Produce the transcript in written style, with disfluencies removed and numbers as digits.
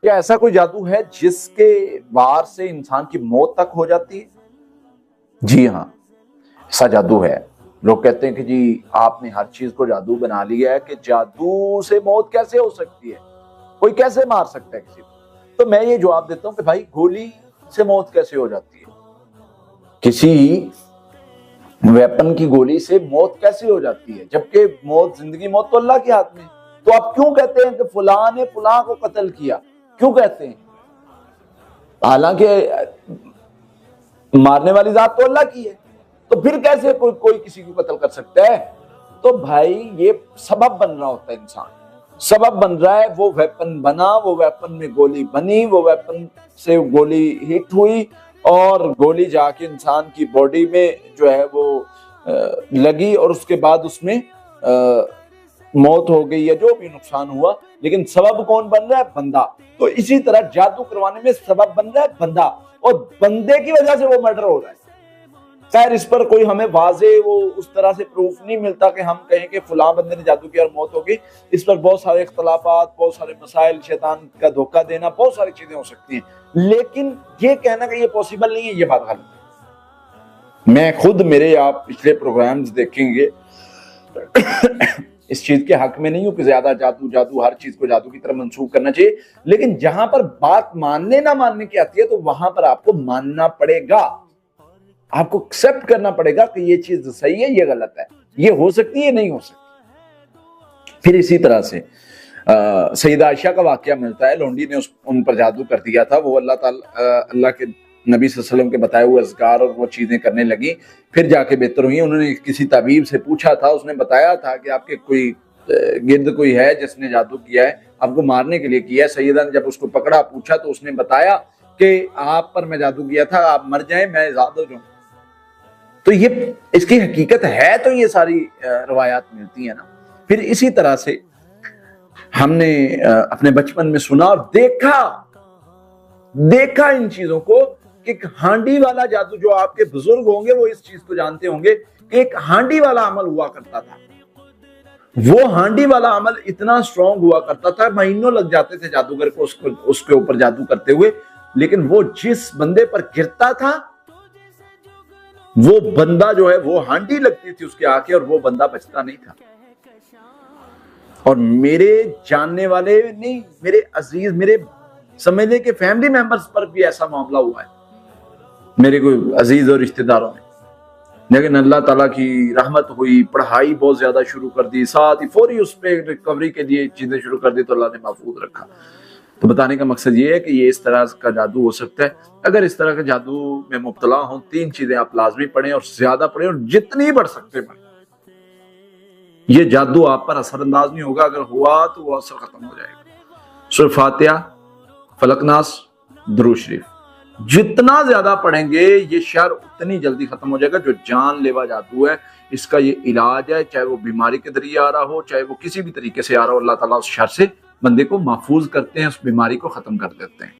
کیا ایسا کوئی جادو ہے جس کے وار سے انسان کی موت تک ہو جاتی ہے؟ جی ہاں، ایسا جادو ہے۔ لوگ کہتے ہیں کہ جی آپ نے ہر چیز کو جادو بنا لیا ہے، کہ جادو سے موت کیسے ہو سکتی ہے، کوئی کیسے مار سکتا ہے کسی کو؟ تو میں یہ جواب دیتا ہوں کہ بھائی گولی سے موت کیسے ہو جاتی ہے، کسی ویپن کی گولی سے موت کیسے ہو جاتی ہے، جبکہ موت، زندگی موت تو اللہ کے ہاتھ میں ہے۔ تو آپ کیوں کہتے ہیں کہ فلاں نے فلاں کو قتل کیا؟ کیوں کہتے ہیں؟ حالانکہ مارنے والی ذات تو اللہ کی ہے، تو پھر کیسے کوئی کسی کو قتل کر سکتا ہے؟ تو بھائی یہ سبب بن رہا ہوتا ہے، انسان سبب بن رہا ہے، وہ ویپن بنا، وہ ویپن میں گولی بنی، وہ ویپن سے گولی ہٹ ہوئی اور گولی جا کے انسان کی باڈی میں جو ہے وہ لگی، اور اس کے بعد اس میں موت ہو گئی یا جو بھی نقصان ہوا، لیکن سبب کون بن رہا ہے؟ بندہ۔ تو اسی طرح جادو کروانے میں سبب بن رہا ہے بندہ، اور بندے کی وجہ سے وہ مرڈر ہو رہا ہے۔ خیر اس پر کوئی ہمیں واضح وہ اس طرح سے پروف نہیں ملتا کہ ہم کہیں کہ فلاں بندے نے جادو کیا اور موت ہوگی۔ اس پر بہت سارے اختلافات، بہت سارے مسائل، شیطان کا دھوکہ دینا، بہت ساری چیزیں ہو سکتی ہیں، لیکن یہ کہنا کہ یہ پاسبل نہیں ہے، یہ بات غلط ہے۔ میں خود، میرے آپ پچھلے پروگرامز دیکھیں گے، اس چیز کے حق میں نہیں ہوں کہ زیادہ جادو ہر چیز کو جادو کی طرف منسوخ کرنا چاہیے، لیکن جہاں پر بات ماننے نہ ماننے کی آتی ہے تو وہاں پر آپ کو ماننا پڑے گا، آپ کو ایکسپٹ کرنا پڑے گا کہ یہ چیز صحیح ہے، یہ غلط ہے، یہ ہو سکتی ہے، نہیں ہو سکتی۔ پھر اسی طرح سے سیدہ عائشہ کا واقعہ ملتا ہے، لونڈی نے ان پر جادو کر دیا تھا، وہ اللہ کے نبی صلی اللہ علیہ وسلم کے بتائے ہوئے اذکار اور وہ چیزیں کرنے لگی، پھر جا کے بہتر ہوئی۔ انہوں نے کسی طبیب سے پوچھا تھا، اس نے بتایا تھا کہ آپ کے کوئی گرد کوئی ہے جس نے جادو کیا ہے، آپ کو مارنے کے لیے کیا ہے۔ سیدہ نے جب اس کو پکڑا، پوچھا تو اس نے بتایا کہ آپ پر میں جادو کیا تھا، آپ مر جائیں، میں آزاد ہو جاؤں۔ تو یہ اس کی حقیقت ہے، تو یہ ساری روایات ملتی ہیں نا۔ پھر اسی طرح سے ہم نے اپنے بچپن میں سنا اور دیکھا ان چیزوں کو کہ ایک ہانڈی والا جادو، جو آپ کے بزرگ ہوں گے وہ اس چیز کو جانتے ہوں گے کہ ایک ہانڈی والا عمل ہوا کرتا تھا۔ وہ ہانڈی والا عمل اتنا سٹرونگ ہوا کرتا تھا، مہینوں لگ جاتے تھے جادوگر کو اس کے اوپر جادو کرتے ہوئے، لیکن وہ جس بندے پر گرتا تھا وہ بندہ جو ہے، وہ ہانڈی لگتی تھی اس کے آنکھیں اور وہ بندہ بچتا نہیں تھا۔ اور میرے جاننے والے نہیں، میرے عزیز، میرے سمجھنے کے فیملی ممبرز پر بھی ایسا معاملہ ہوا ہے، میرے کوئی عزیز اور رشتہ داروں میں، لیکن اللہ تعالیٰ کی رحمت ہوئی، پڑھائی بہت زیادہ شروع کر دی، ساتھ ہی فوری اس پہ ریکوری کے لیے چیزیں شروع کر دی، تو اللہ نے محفوظ رکھا۔ تو بتانے کا مقصد یہ ہے کہ یہ اس طرح کا جادو ہو سکتا ہے۔ اگر اس طرح کا جادو میں مبتلا ہوں، 3 چیزیں آپ لازمی پڑھیں اور زیادہ پڑھیں، اور جتنی بڑھ سکتے پڑھیں۔ یہ جادو آپ پر اثر انداز نہیں ہوگا، اگر ہوا تو وہ اثر ختم ہو جائے گا۔ سورہ فاتحہ، فلق ناس، درود شریف جتنا زیادہ پڑھیں گے یہ شر اتنی جلدی ختم ہو جائے گا۔ جو جان لیوا جادو ہے، اس کا یہ علاج ہے، چاہے وہ بیماری کے ذریعے آ رہا ہو، چاہے وہ کسی بھی طریقے سے آ رہا ہو، اللہ تعالیٰ اس شر سے بندے کو محفوظ کرتے ہیں، اس بیماری کو ختم کر دیتے ہیں۔